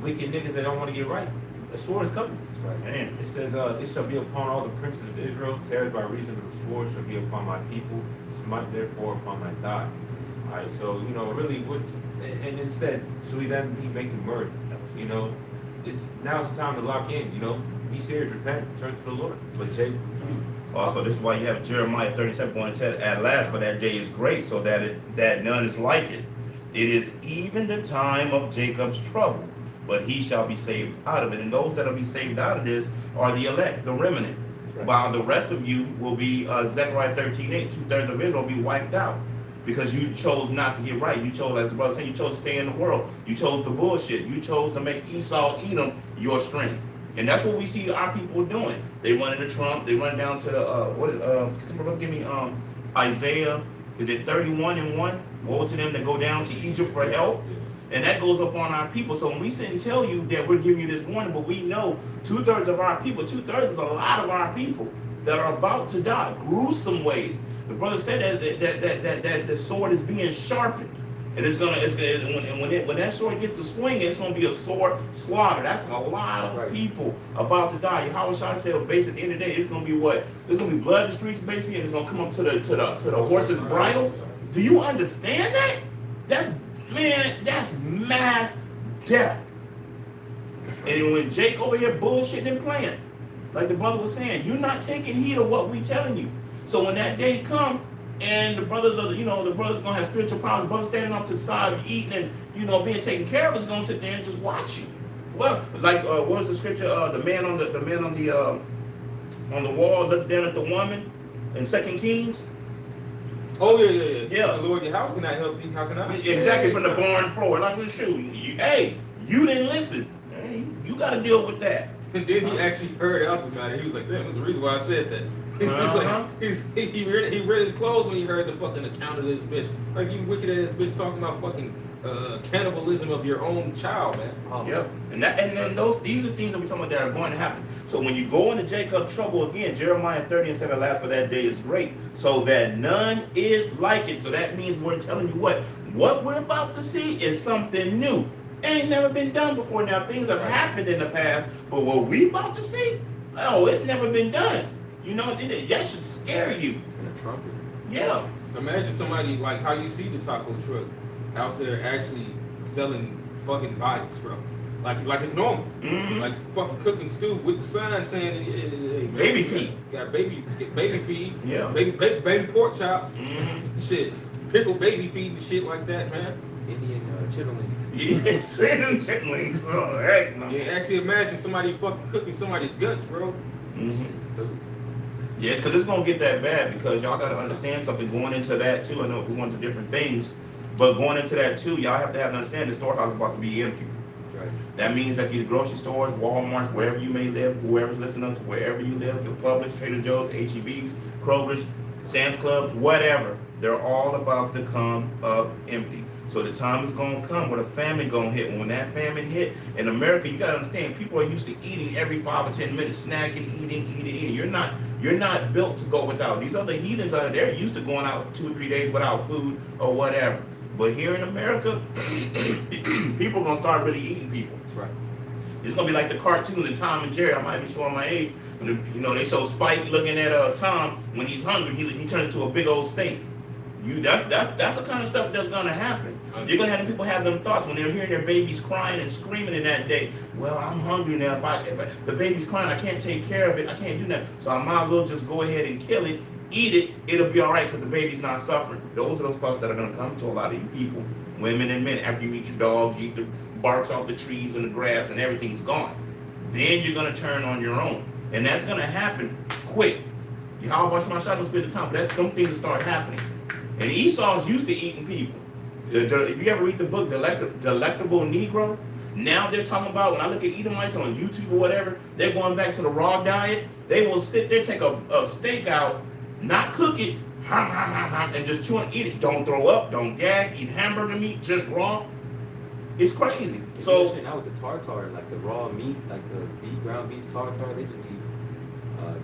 wicked niggas that don't want to get right, the sword is coming. That's right. Man. It says, "It shall be upon all the princes of Israel. Terrors by reason of the sword shall be upon my people. Smite therefore upon my thigh." All right, so really, and it said, "So he then be making mirth." Now's the time to lock in. Be serious, repent, turn to the Lord. But Jake refused. Also, this is why you have Jeremiah 37 going to tell, "At last, for that day is great, so that none is like it. It is even the time of Jacob's trouble, but he shall be saved out of it." And those that will be saved out of this are the elect, the remnant. Right. While the rest of you will be, Zechariah 13:8, 2/3 of Israel will be wiped out. Because you chose not to get right. You chose, as the brother said, you chose to stay in the world. You chose the bullshit. You chose to make Esau, Edom, your strength. And that's what we see our people doing. They run into Trump. They run down to the somebody give me Isaiah. Is it 31:1? Woe to them that go down to Egypt for help. And that goes upon our people. So when we sit and tell you that we're giving you this warning, but we know 2/3 of our people, 2/3 is a lot of our people that are about to die, gruesome ways. The brother said that the sword is being sharpened. And when that sword gets to swinging, it's gonna be a sword slaughter. That's a lot of people about to die. Yahweh said, basically, at the end of the day, it's gonna be what? There's gonna be blood in the streets, basically, and it's gonna come up to the horse's bridle. Do you understand that? That's mass death. And when Jake over here bullshitting and playing, like the brother was saying, you're not taking heed of what we telling you. So when that day come, and the brothers are, the brothers gonna have spiritual problems. Brothers standing off to the side, eating and being taken care of is gonna sit there and just watch you. Well, like what was the scripture? The man on the wall looks down at the woman in 2 Kings. Oh yeah. Yeah. Lord, how can I help you? How can I? Exactly, from the barn floor. Like the shoe. You didn't listen. Hey, you got to deal with that. And then he actually heard out about it. He was like, "Damn, there's a reason why I said that." He was like, he read his clothes when he heard the fucking account of this bitch. Like, you wicked ass bitch talking about fucking cannibalism of your own child, man. Yeah, and then these are things that we're talking about that are going to happen. So when you go into Jacob's trouble again, Jeremiah 30:7, "Laugh for that day is great, so that none is like it." So that means we're telling you what we're about to see is something new. Ain't never been done before. Now things have happened in the past, but what we about to see, it's never been done. That should scare you. And a trumpet. Yeah. Imagine somebody like how you see the taco truck out there actually selling fucking bodies, bro. Like it's normal. Mm-hmm. Like fucking cooking stew with the sign saying, hey, man, Baby feet. Got baby feed. Yeah. Baby pork chops. Mm-hmm. Shit. Pickled baby feet and shit like that, man. Indian chitterlings. Yeah, random chitlins. Oh, heck no. Yeah, actually imagine somebody fucking cooking somebody's guts, bro. Mm-hmm. It's dope. Yes, because it's going to get that bad, because y'all got to understand something going into that too. I know we went to different things, but going into that too, y'all have to understand the storehouse is about to be empty. Right. That means that these grocery stores, Walmarts, wherever you may live, whoever's listening to us, wherever you live, your Publix, Trader Joe's, HEBs, Kroger's, Sam's Clubs, whatever, they're all about to come up empty. So the time is going to come where the famine going to hit. When that famine hit, in America, you got to understand, people are used to eating every 5 or 10 minutes, snacking, eating. You're not built to go without. These other heathens out there, they're used to going out 2 or 3 days without food or whatever. But here in America, people are going to start really eating people. That's right. It's going to be like the cartoons in Tom and Jerry. I might be showing my age. They show Spike looking at Tom when he's hungry. He turns into a big old steak. That's the kind of stuff that's gonna happen. You're gonna have people have them thoughts when they're hearing their babies crying and screaming in that day. Well, I'm hungry now. If the baby's crying, I can't take care of it. I can't do that. So I might as well just go ahead and kill it, eat it. It'll be all right because the baby's not suffering. Those are those thoughts that are gonna come to a lot of you people, women and men. After you eat your dogs, you eat the barks off the trees and the grass, and everything's gone. Then you're gonna turn on your own, and that's gonna happen quick. How about my shot? Don't spend the time. That's some things that start happening. And Esau's used to eating people. If you ever read the book Delectable Negro, now they're talking about, when I look at Edomites on YouTube or whatever, they're going back to the raw diet. They will sit there, take a steak out, not cook it, and just chew and eat it. Don't throw up, don't gag, eat hamburger meat, just raw. It's crazy. So now with the tartar, like the raw meat, like the ground beef tartar, they just be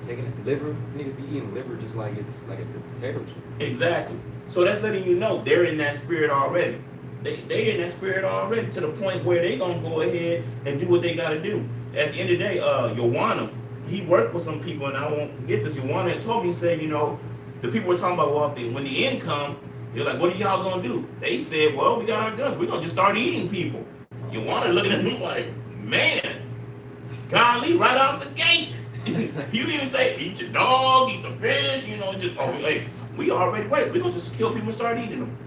taking it, liver. Niggas be eating liver just like it's like a potato chip. Exactly. So that's letting you know they're in that spirit already. They in that spirit already to the point where they gonna go ahead and do what they gotta do. At the end of the day, Yowana, he worked with some people, and I won't forget this. Yowana had told me, he said, the people were talking about, well, when the end come, they're like, what are y'all gonna do? They said, well, we got our guns. We're gonna just start eating people. Yowana looking at me like, man, golly, right out the gate. You even say, eat your dog, eat the fish, we already wait. We're gonna just kill people and start eating them.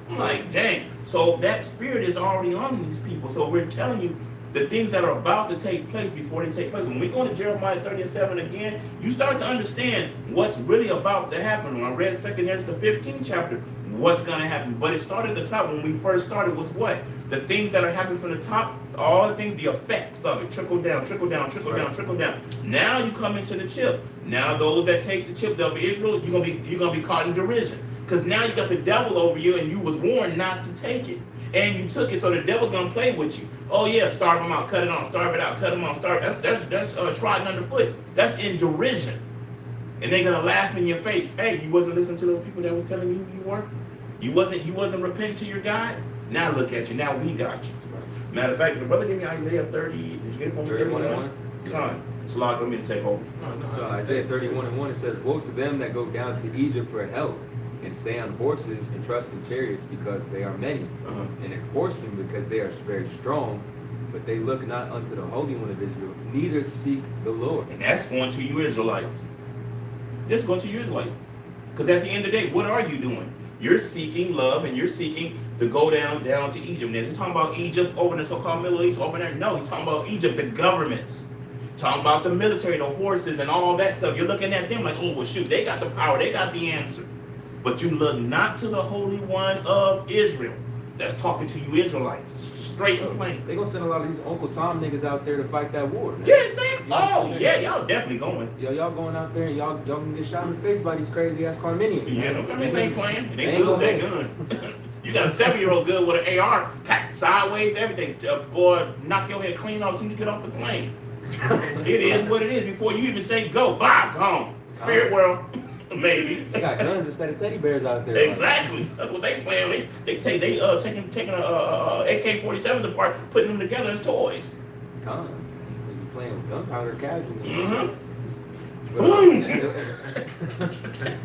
I'm like, dang. So that spirit is already on these people. So we're telling you the things that are about to take place before they take place. When we go to Jeremiah 37 again, you start to understand what's really about to happen. When I read 2nd Ezra, the 15th chapter, what's gonna happen. But it started at the top. When we first started was what? The things that are happening from the top, all the things, the effects of it, trickle down, trickle down, trickle down, trickle down. Now you come into the chip. Now those that take the chip of Israel, you're gonna be caught in derision. Because now you got the devil over you, and you was warned not to take it. And you took it, so the devil's gonna play with you. Oh yeah, starve them out, cut it on, starve it out, cut them on, starve. That's trodden underfoot. That's in derision. And they're gonna laugh in your face. Hey, you wasn't listening to those people that was telling you who you were? You wasn't repenting to your God? Now look at you. Now we got you. Matter of fact, the brother gave me Isaiah 30. Did you get it from me? 31:1. Come on. So let me to take over. So Isaiah 31:1, it says, woe to them that go down to Egypt for help, and stay on horses and trust in chariots because they are many, and in horsemen because they are very strong, but they look not unto the Holy One of Israel, neither seek the Lord. And that's going to you Israelites. That's going to you Israelites. Because at the end of the day, what are you doing? You're seeking love and you're seeking to go down to Egypt. Now, is he talking about Egypt over in the so-called Middle East over there? No, he's talking about Egypt, the government. Talking about the military, the horses, and all that stuff. You're looking at them like, oh, well, shoot, they got the power, they got the answer. But you look not to the Holy One of Israel that's talking to you Israelites, straight and plain. They gonna send a lot of these Uncle Tom niggas out there to fight that war, man. Yeah, exactly. You know what I'm Oh, saying? yeah, y'all definitely going. Yo, y'all going out there and y'all gonna get shot in the face by these crazy ass Carminians. Yeah, man. them guys ain't playing. They ain't good, they gonna good. You got a 7-year-old good with an AR, sideways, everything. Boy, knock your head clean off as soon as you get off the plane. It is what it is. Before you even say go, bye, gone. Spirit world, maybe. They got guns instead of teddy bears out there. Exactly. That's what they playing. They taking a AK-47s apart, putting them together as toys. Con. You playing with gunpowder casually. Mm-hmm.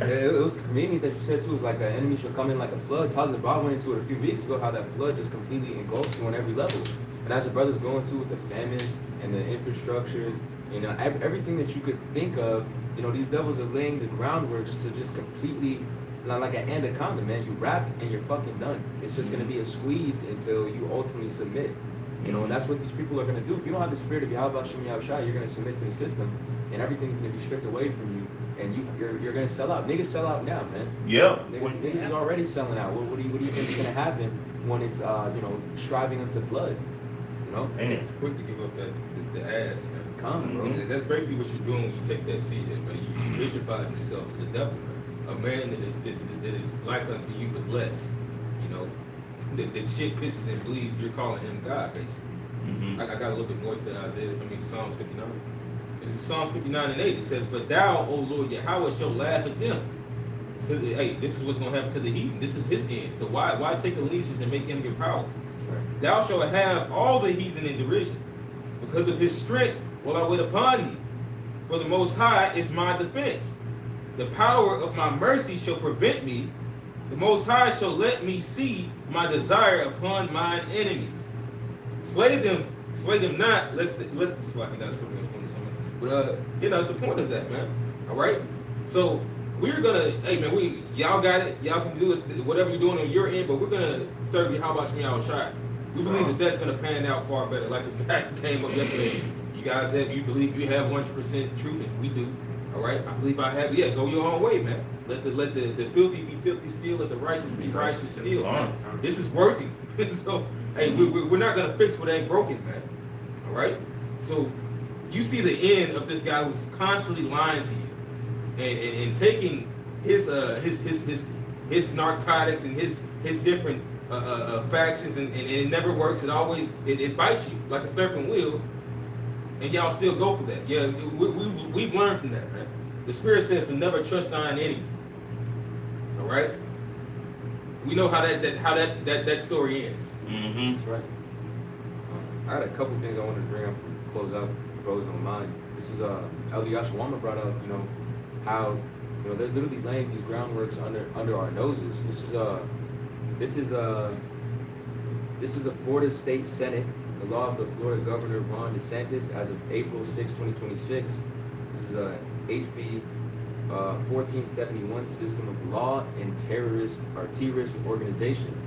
It was convenient that you said too. It was like the enemy should come in like a flood. Tazabah went into it a few weeks ago. How that flood just completely engulfs you on every level. And as the brothers going to with the famine and the infrastructures, you know, everything that you could think of, you know, these devils are laying the groundworks to just completely, like an anaconda, man. You wrapped and you're fucking done. It's just gonna be a squeeze until you ultimately submit. You know, and that's what these people are gonna do. If you don't have the spirit of Yahweh Shem Yahushua, you're gonna submit to the system, and everything's gonna be stripped away from you, and you're gonna sell out. Niggas sell out now, man. Yeah. Niggas is already selling out. What do you think is gonna happen when it's you know, striving into blood? You know, Man. It's quick to give up the ass, man. come, bro. And that's basically what you're doing when you take that seat, man. You visualize yourself to the devil, man. A man that is like unto you but less. You know, that shit pisses and bleeds. You're calling him God, basically. Mm-hmm. I got a little bit more to that Psalms 59. It's Psalms 59 and 8. It says, "But thou, O Lord Yahweh, shall laugh at them." So, hey, this is what's gonna happen to the heathen. This is his end. So why take allegiance and make him your power? Right. Thou shalt have all the heathen in derision. Because of his strength will I wait upon thee. For the Most High is my defense. The power of my mercy shall prevent me. The Most High shall let me see my desire upon mine enemies. Slay them not, lest slacking down. But you know, it's the point of that, man. All right. So we're gonna, hey man, y'all got it. Y'all can do it, whatever you're doing on your end. But we're gonna serve you. How about me? I'll shot. We believe that that's gonna pan out far better. Like the guy came up yesterday. You believe you have 100% truth, and we do. All right. I believe I have. Yeah, go your own way, man. Let the filthy be filthy still. Let the righteous be righteous still. Man. This is working. So hey, we're not gonna fix what ain't broken, man. All right. So you see the end of this guy who's constantly lying to you, and taking his narcotics and his different factions, and it never works. It bites you like a serpent will, and y'all still go for that. Yeah, we've learned from that, man. The Spirit says to never trust thine enemy. All right. We know how that story ends. Mm-hmm. That's right. I had a couple things I wanted to bring up to close out. Brothers on mine. This is Elder Yasharahla brought up, you know, how, you know, they're literally laying these groundworks under our noses. This is a Florida State Senate, the law of the Florida Governor Ron DeSantis as of April 6, 2026. This is a HB 1471 system of law and terrorist organizations.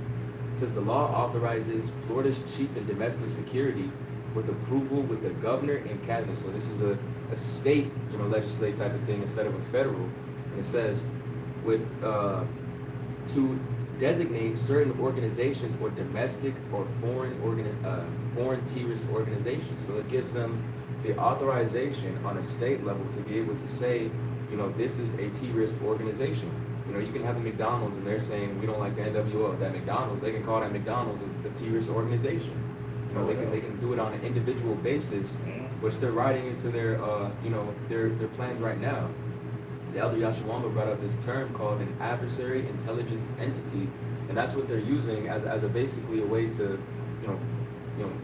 It says the law authorizes Florida's chief in domestic security with approval with the governor and cabinet. So this is a state, you know, legislate type of thing instead of a federal. And it says to designate certain organizations or domestic or foreign terrorist organizations. So it gives them the authorization on a state level to be able to say, you know, this is a terrorist organization. You know, you can have a McDonald's and they're saying we don't like the NWO. That McDonald's, they can call that McDonald's a terrorist organization. You know, they can do it on an individual basis, which they're writing into their you know, their plans right now. The Elder Yasharahla brought up this term called an adversary intelligence entity, and that's what they're using as a basically a way to, you know,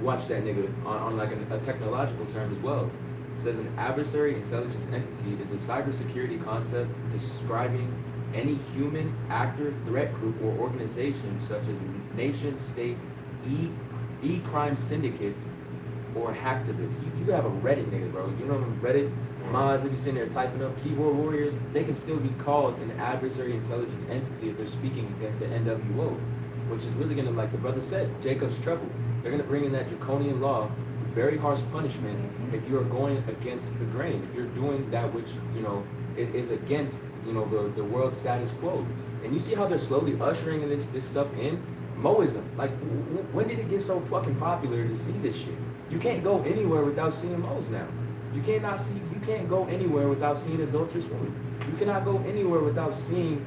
watch that nigga on like a technological term as well. It says an adversary intelligence entity is a cybersecurity concept describing any human actor, threat group, or organization such as nations, states, e-crime syndicates, or hacktivists. You have a Reddit nigga, bro. You know Reddit mods that be sitting there typing up keyboard warriors. They can still be called an adversary intelligence entity if they're speaking against the NWO, which is really gonna, like the brother said, Jacob's trouble. They're gonna bring in that draconian law, very harsh punishments if you are going against the grain, if you're doing that which is against the world status quo. And you see how they're slowly ushering this stuff in. Moism, like when did it get so fucking popular to see this shit? You can't go anywhere without seeing Mo's now. You can't go anywhere without seeing adulterous women. You cannot go anywhere without seeing,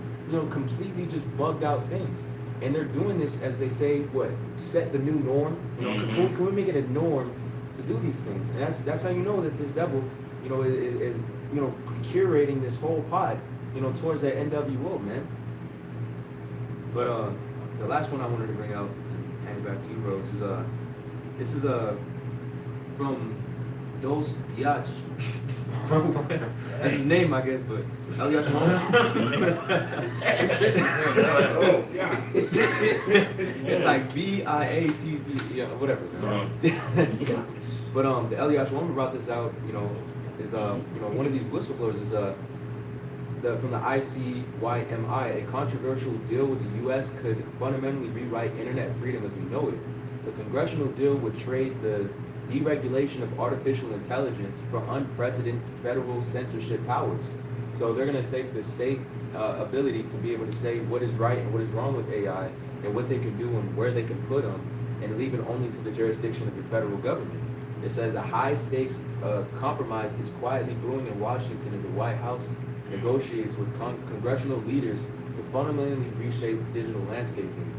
completely just bugged out things. And they're doing this, as they say, set the new norm. Can we make it a norm to do these things? And that's how you know that this devil, is curating this whole pod, towards that NWO, man. But the last one I wanted to bring out, and hand back to you, Rose, is this is from Dos Piach. That's his name, I guess, but it's like BIATC, whatever. But the Elias Shlomo brought this out. Is one of these whistleblowers is from the ICYMI. A controversial deal with the U.S. could fundamentally rewrite internet freedom as we know it. The congressional deal would trade the deregulation of artificial intelligence for unprecedented federal censorship powers. So they're going to take the state ability to be able to say what is right and what is wrong with AI and what they can do and where they can put them, and leave it only to the jurisdiction of the federal government. It says a high-stakes compromise is quietly brewing in Washington as the White House negotiates with congressional leaders to fundamentally reshape digital landscaping.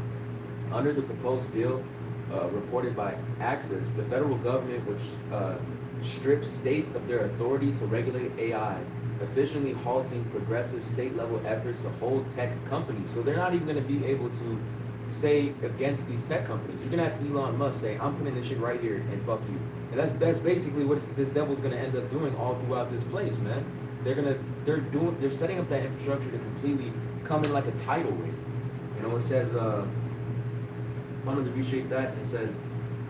Under the proposed deal, reported by Access, the federal government, which strips states of their authority to regulate AI, efficiently halting progressive state-level efforts to hold tech companies. So they're not even going to be able to say against these tech companies. You can have Elon Musk say, "I'm putting this shit right here and fuck you." And that's basically what this devil's going to end up doing all throughout this place, man. They're setting up that infrastructure to completely come in like a tidal wave. It says fundamentally reshape that. It says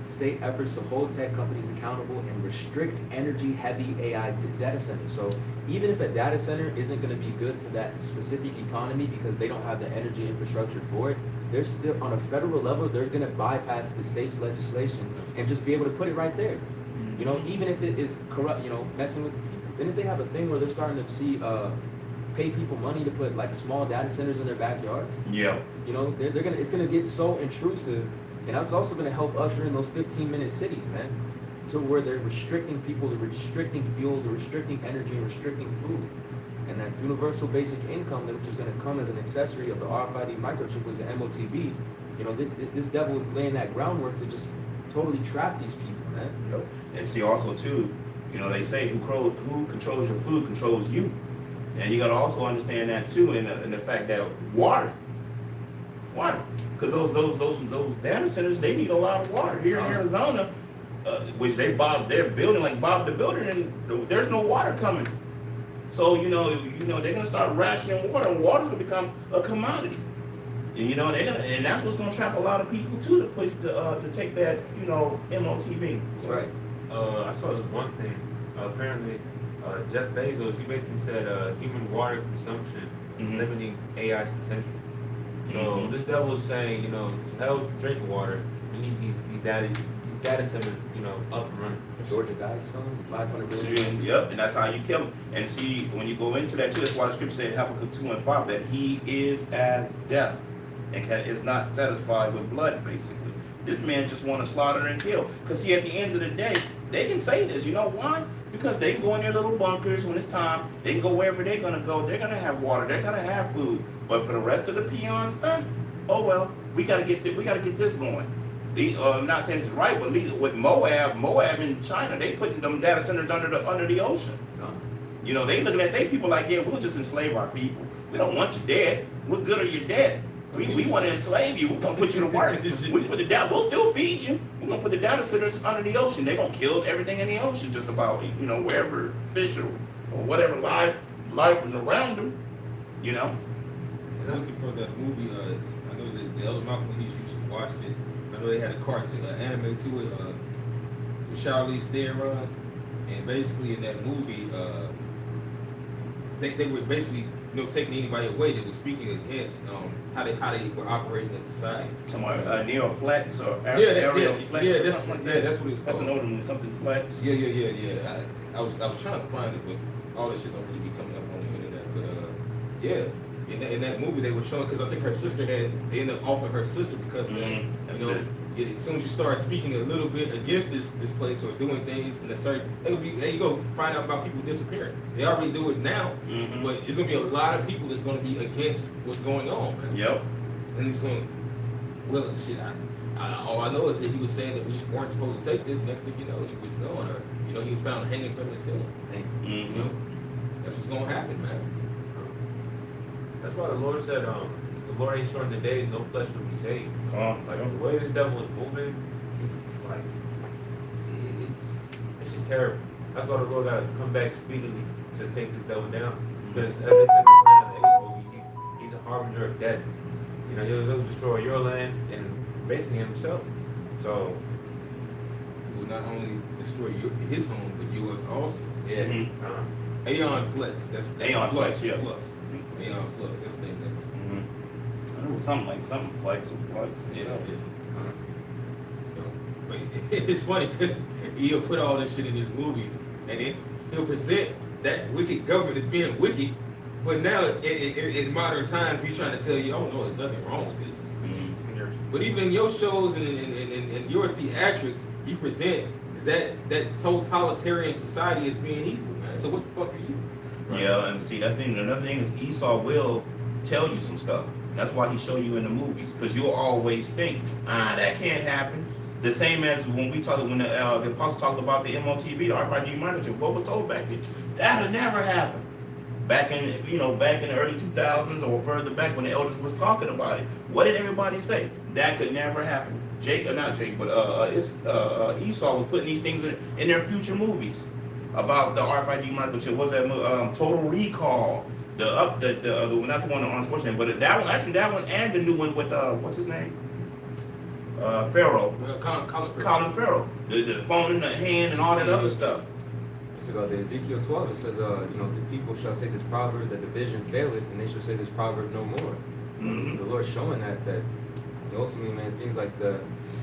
state efforts to hold tech companies accountable and restrict energy-heavy AI data centers. So even if a data center isn't going to be good for that specific economy because they don't have the energy infrastructure for it, they're still on a federal level. They're going to bypass the state's legislation and just be able to put it right there. Even if it is corrupt, messing with people. Then if they have a thing where they're starting to see pay people money to put like small data centers in their backyards. Yeah. It's gonna get so intrusive, and that's also gonna help usher in those 15-minute cities, man, to where they're restricting people, they're restricting fuel, they're restricting energy, and restricting food. And that universal basic income, which is gonna come as an accessory of the RFID microchip, was the MOTB. This devil is laying that groundwork to just totally trap these people, man. Yep. And see also too, they say who controls your food controls you. And you got to also understand that too, in the fact that water, because those data centers, they need a lot of water. Here in Arizona, which they're building like Bob the Builder, and there's no water coming. So they're gonna start rationing water, and water's gonna become a commodity. And that's what's gonna trap a lot of people too to push to take that MOTB. That's right. I saw this one thing. Apparently, Jeff Bezos, he basically said human water consumption is limiting AI's potential. So this devil is saying, to hell with drinking water, we need these data centers, up and running. Georgia Guidestone, 500 billion. Yep, and that's how you kill him. And see, when you go into that too, that's why the scripture said Habakkuk 2:5 that he is as death and is not satisfied with blood, basically. This man just want to slaughter and kill. Because see, at the end of the day, they can say this. You know why? Because they can go in their little bunkers when it's time. They can go wherever they're going to go. They're going to have water. They're going to have food. But for the rest of the peons, oh well, we got to get this going. I'm not saying it's right, but with Moab in China, they putting them data centers under the ocean. They looking at their people like, yeah, we'll just enslave our people. We don't want you dead. What good are you dead? We want to enslave you. We're going to put you to work. We'll still feed you. We're going to put the data centers under the ocean. They're going to kill everything in the ocean just about, wherever fish or whatever life is around them, And I'm looking for that movie. I know the Elder Malcolm, he watched it. I know they had a cartoon, anime to it. the Charlize Theron, and basically in that movie, they were basically taking anybody away that was speaking against how they were operating in society. Somewhere Neo Flex or Yeah, Aerial Flex or that's something like yeah, that. that's what it's That's called. an older movie, something Flex. Yeah. I was trying to find it, but all that shit don't really be coming up on the internet. But yeah, in that movie they were showing, because I think they ended up offering her sister because of that. That's You know, it. yeah, as soon as you start speaking a little bit against this place or doing things in a certain, it'll be, there you go, find out about people disappearing. They already do it now, but it's gonna be a lot of people that's gonna be against what's going on, man. Yep. And he's saying, well, shit, all I know is that he was saying that we weren't supposed to take this. Next thing you know, he was going, or he was found hanging from the ceiling. You know, that's what's gonna happen, man. That's why the Lord said, the Lord ain't shortened the days, no flesh will be saved. Like the way this devil is moving, like it's just terrible. That's why the Lord got to come back speedily to take this devil down. Because as they said in the he's a harbinger of death. You know, he'll destroy your land and basically himself. So He will not only destroy his home, but yours also. yeah, Aeon Flex. That's Aeon Flex, yeah. Flux. Aeon Flux. That's the name of it. I know something Flex or Flux. Yeah. But it's funny because he'll put all this shit in his movies, and then he'll present that wicked government as being wicked. But now, in modern times, he's trying to tell you, oh no, there's nothing wrong with this. But even in your shows and in your theatrics, you present that totalitarian society as being evil, man. So what the fuck are you? Right? Yeah, and see, that's the thing. Another thing is Esau will tell you some stuff. That's why he show you in the movies, because you'll always think, that can't happen. The same as when the apostle talked about the MOTB, the RFID monitor, what was told back then, that'll never happen. Back in the early 2000s or further back when the elders was talking about it, what did everybody say? That could never happen. Esau was putting these things in their future movies about the RFID microchip. What's that? Total Recall. Not the one on Sports Name, but that one and the new one with what's his name? Farrell. Colin Farrell. The phone in the hand and all that other stuff. So the Ezekiel 12, it says, the people shall say this proverb, that the vision faileth, and they shall say this proverb no more. The Lord's showing that ultimately, man, things like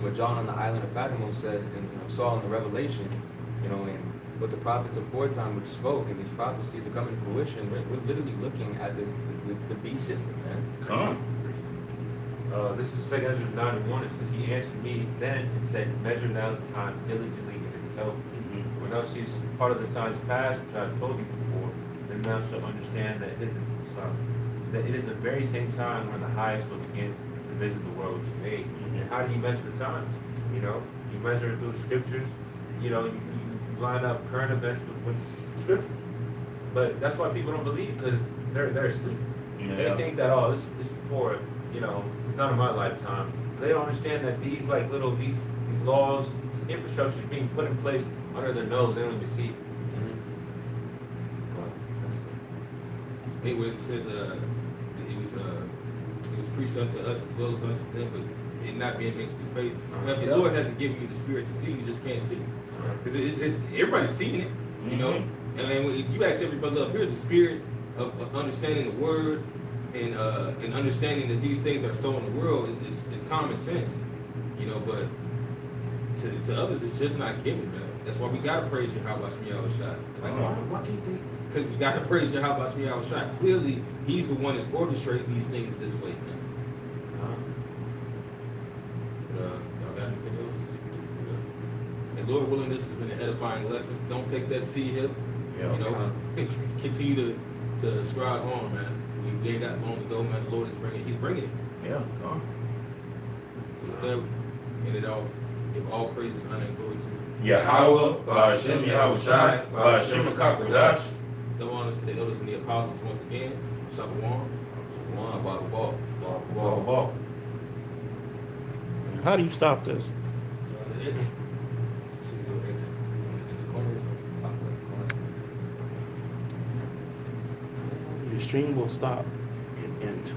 what John on the island of Patmos said, and saw in the Revelation, and what the prophets of foretime which spoke, and these prophecies are coming to fruition. We're literally looking at the beast system, man. This is 2 Ezra 9:1. It says, he answered me then and said, measure thou the time diligently in itself. When thou seest part of the signs past, which I have told you before, then thou shalt understand that it is the very same time when the highest will begin to visit the world which he made. And how do you measure the times? You measure it through the scriptures. You line up current events with scriptures. But that's why people don't believe, because they're asleep. Yeah. They think that this is for it's not in my lifetime. They don't understand that these these laws, this infrastructure is being put in place under their nose. They don't even see it. Anyway, it says it was preached unto us as well as unto them, but it not being mixed with faith. Now, if the Lord hasn't given you the spirit to see, you just can't see. Because it's everybody's seeing it, And when you ask everybody up here, the spirit of understanding the word and understanding that these things are so in the world is common sense, But to others, it's just not given, man. That's why we gotta praise Yahweh Shai. Like, why can't they? Because you gotta praise Yahweh Shai. Clearly, He's the one that's orchestrating these things this way, man. Y'all got anything else? And Lord willing, this has been an edifying lesson. Don't take that seed here. Continue to strive on, man. We ain't that long to go, man. The Lord is He's bringing it. Yeah. So with that, and it all, give all praises, honor, and glory to Yahweh, Ba'ashem Yahushai, Ba'ashem HaKakodash. Double honors to the elders and the apostles once again. Shalom. Shalom. Ball. Ball. How do you stop this? X. Should go X in the corners or top left corner. Your stream will stop and end.